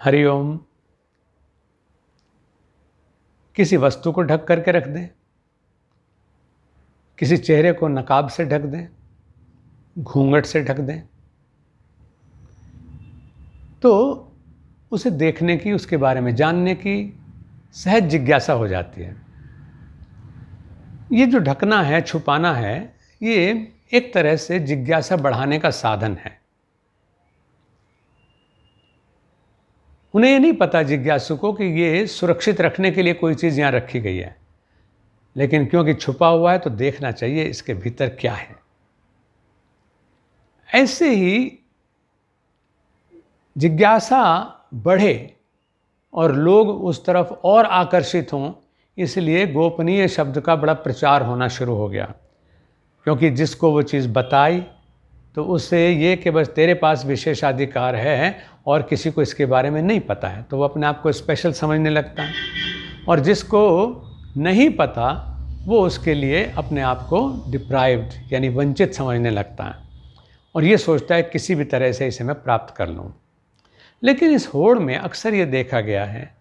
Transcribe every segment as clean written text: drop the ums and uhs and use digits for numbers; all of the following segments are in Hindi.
हरिओम। किसी वस्तु को ढक करके रख दें, किसी चेहरे को नकाब से ढक दें, घूंघट से ढक दें, तो उसे देखने की, उसके बारे में जानने की सहज जिज्ञासा हो जाती है। ये जो ढकना है, छुपाना है, ये एक तरह से जिज्ञासा बढ़ाने का साधन है। उन्हें ये नहीं पता जिज्ञासु को कि ये सुरक्षित रखने के लिए कोई चीज़ यहाँ रखी गई है, लेकिन क्योंकि छुपा हुआ है तो देखना चाहिए इसके भीतर क्या है। ऐसे ही जिज्ञासा बढ़े और लोग उस तरफ और आकर्षित हों, इसलिए गोपनीय शब्द का बड़ा प्रचार होना शुरू हो गया। क्योंकि जिसको वो चीज़ बताई तो उससे ये कि बस तेरे पास विशेषाधिकार है और किसी को इसके बारे में नहीं पता है, तो वो अपने आप को स्पेशल समझने लगता है। और जिसको नहीं पता वो उसके लिए अपने आप को डिप्राइव्ड यानी वंचित समझने लगता है और ये सोचता है किसी भी तरह से इसे मैं प्राप्त कर लूँ। लेकिन इस होड़ में अक्सर ये देखा गया है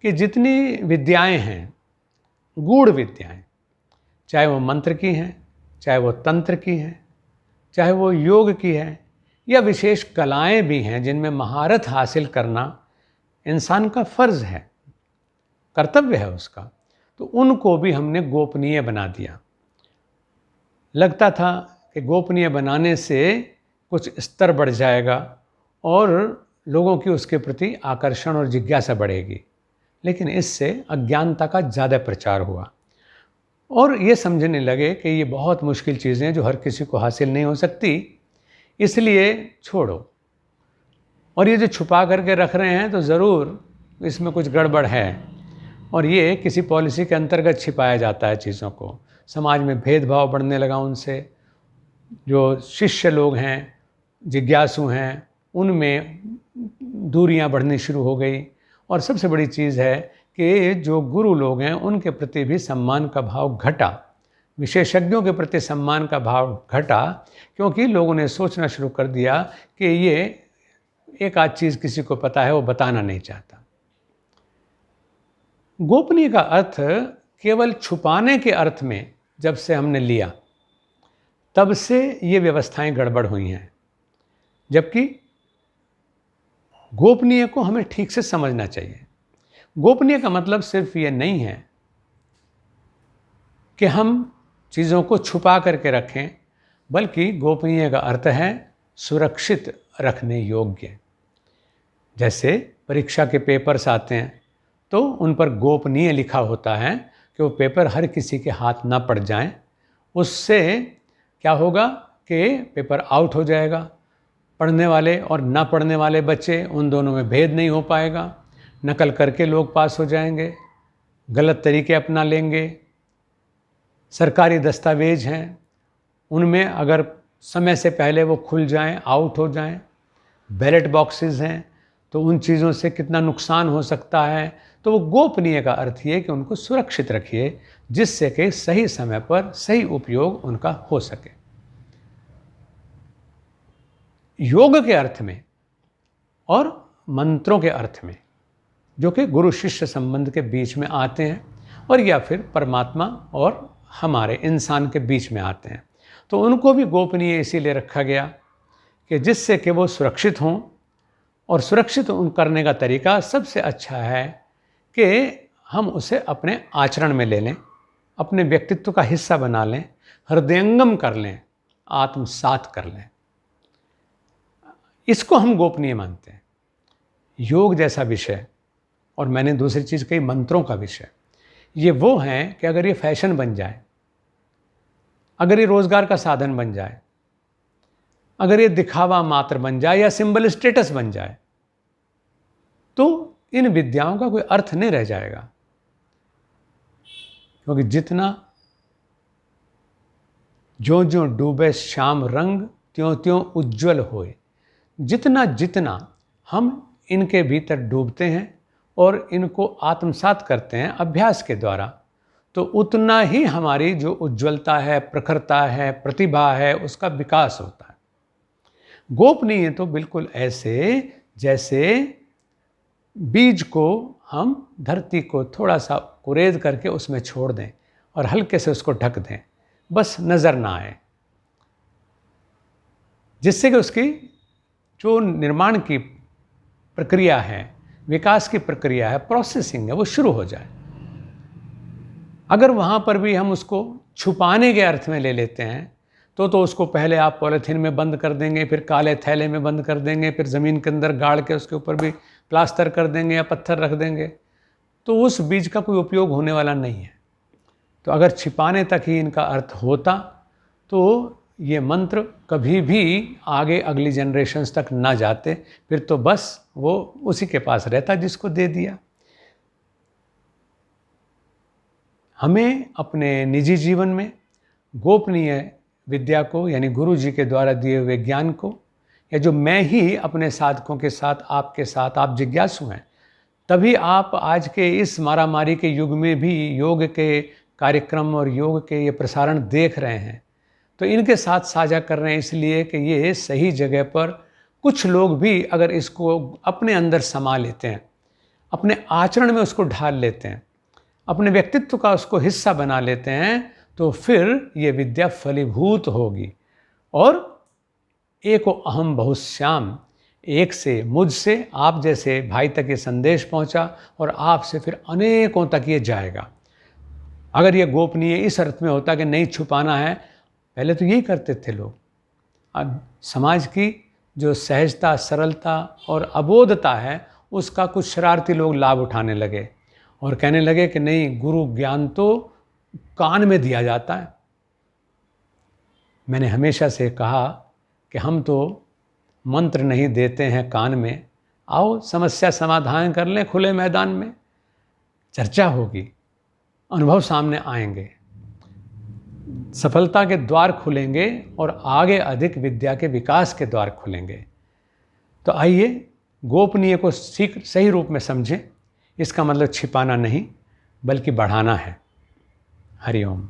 कि जितनी विद्याएं हैं, गूढ़ विद्याएं, चाहे वो मंत्र की हैं, चाहे वो तंत्र की हैं, चाहे वो योग की है, या विशेष कलाएं भी हैं जिनमें महारत हासिल करना इंसान का फर्ज है, कर्तव्य है उसका, तो उनको भी हमने गोपनीय बना दिया। लगता था कि गोपनीय बनाने से कुछ स्तर बढ़ जाएगा और लोगों की उसके प्रति आकर्षण और जिज्ञासा बढ़ेगी, लेकिन इससे अज्ञानता का ज़्यादा प्रचार हुआ और ये समझने लगे कि ये बहुत मुश्किल चीज़ें जो हर किसी को हासिल नहीं हो सकती, इसलिए छोड़ो। और ये जो छुपा करके रख रहे हैं तो ज़रूर इसमें कुछ गड़बड़ है और ये किसी पॉलिसी के अंतर्गत छिपाया जाता है चीज़ों को। समाज में भेदभाव बढ़ने लगा उनसे, जो शिष्य लोग हैं, जिज्ञासु हैं, उनमें दूरियां बढ़नी शुरू हो गई। और सबसे बड़ी चीज़ है कि जो गुरु लोग हैं उनके प्रति भी सम्मान का भाव घटा, विशेषज्ञों के प्रति सम्मान का भाव घटा, क्योंकि लोगों ने सोचना शुरू कर दिया कि ये एक आध चीज़ किसी को पता है, वो बताना नहीं चाहता। गोपनीय का अर्थ केवल छुपाने के अर्थ में जब से हमने लिया, तब से ये व्यवस्थाएं गड़बड़ हुई हैं। जबकि गोपनीय को हमें ठीक से समझना चाहिए। गोपनीय का मतलब सिर्फ ये नहीं है कि हम चीज़ों को छुपा करके रखें, बल्कि गोपनीय का अर्थ है सुरक्षित रखने योग्य। जैसे परीक्षा के पेपर्स आते हैं तो उन पर गोपनीय लिखा होता है कि वो पेपर हर किसी के हाथ ना पड़ जाएं। उससे क्या होगा कि पेपर आउट हो जाएगा, पढ़ने वाले और ना पढ़ने वाले बच्चे, उन दोनों में भेद नहीं हो पाएगा, नकल करके लोग पास हो जाएंगे, गलत तरीके अपना लेंगे। सरकारी दस्तावेज हैं, उनमें अगर समय से पहले वो खुल जाएं, आउट हो जाएं। बैलेट बॉक्सेस हैं तो उन चीज़ों से कितना नुकसान हो सकता है। तो वो गोपनीय का अर्थ ये कि उनको सुरक्षित रखिए, जिससे कि सही समय पर सही उपयोग उनका हो सके। योग के अर्थ में और मंत्रों के अर्थ में, जो कि गुरु शिष्य संबंध के बीच में आते हैं और या फिर परमात्मा और हमारे इंसान के बीच में आते हैं, तो उनको भी गोपनीय इसीलिए रखा गया कि जिससे कि वो सुरक्षित हों। और सुरक्षित उन करने का तरीका सबसे अच्छा है कि हम उसे अपने आचरण में ले लें, अपने व्यक्तित्व का हिस्सा बना लें, हृदयंगम कर लें, आत्मसात कर लें। इसको हम गोपनीय मानते हैं। योग जैसा विषय, और मैंने दूसरी चीज़ कही मंत्रों का विषय, ये वो हैं कि अगर ये फैशन बन जाए, अगर ये रोज़गार का साधन बन जाए, अगर ये दिखावा मात्र बन जाए या सिंबल स्टेटस बन जाए, तो इन विद्याओं का कोई अर्थ नहीं रह जाएगा। क्योंकि जितना ज्यों ज्यों डूबे श्याम रंग, त्यों त्यों उज्ज्वल होए। जितना जितना हम इनके भीतर डूबते हैं और इनको आत्मसात करते हैं अभ्यास के द्वारा, तो उतना ही हमारी जो उज्ज्वलता है, प्रखरता है, प्रतिभा है, उसका विकास होता है। गोपनीय तो बिल्कुल ऐसे जैसे बीज को हम धरती को थोड़ा सा कुरेद करके उसमें छोड़ दें और हल्के से उसको ढक दें, बस नज़र ना आए, जिससे कि उसकी जो निर्माण की प्रक्रिया है, विकास की प्रक्रिया है, प्रोसेसिंग है, वो शुरू हो जाए। अगर वहाँ पर भी हम उसको छुपाने के अर्थ में ले लेते हैं तो उसको पहले आप पॉलीथीन में बंद कर देंगे, फिर काले थैले में बंद कर देंगे, फिर ज़मीन के अंदर गाड़ के उसके ऊपर भी प्लास्टर कर देंगे या पत्थर रख देंगे, तो उस बीज का कोई उपयोग होने वाला नहीं है। तो अगर छिपाने तक ही इनका अर्थ होता तो ये मंत्र कभी भी आगे अगली जनरेशन्स तक ना जाते, फिर तो बस वो उसी के पास रहता जिसको दे दिया। हमें अपने निजी जीवन में गोपनीय विद्या को, यानी गुरु जी के द्वारा दिए हुए ज्ञान को, या जो मैं ही अपने साधकों के साथ, आपके साथ, आप जिज्ञासु हैं, तभी आप आज के इस मारामारी के युग में भी योग के कार्यक्रम और योग के ये प्रसारण देख रहे हैं, तो इनके साथ साझा कर रहे हैं इसलिए कि ये सही जगह पर कुछ लोग भी अगर इसको अपने अंदर समा लेते हैं, अपने आचरण में उसको ढाल लेते हैं, अपने व्यक्तित्व का उसको हिस्सा बना लेते हैं, तो फिर ये विद्या फलीभूत होगी और एको अहम बहुश्याम, एक से, मुझसे आप जैसे भाई तक ये संदेश पहुंचा और आपसे फिर अनेकों तक ये जाएगा। अगर ये गोपनीय इस अर्थ में होता कि नहीं छुपाना है, पहले तो यही करते थे लोग। अब समाज की जो सहजता, सरलता और अबोधता है, उसका कुछ शरारती लोग लाभ उठाने लगे और कहने लगे कि नहीं, गुरु ज्ञान तो कान में दिया जाता है। मैंने हमेशा से कहा कि हम तो मंत्र नहीं देते हैं कान में, आओ समस्या समाधान कर लें खुले मैदान में, चर्चा होगी, अनुभव सामने आएंगे, सफलता के द्वार खुलेंगे और आगे अधिक विद्या के विकास के द्वार खुलेंगे। तो आइए गोपनीय को सही रूप में समझें। इसका मतलब छिपाना नहीं बल्कि बढ़ाना है। हरि ओम।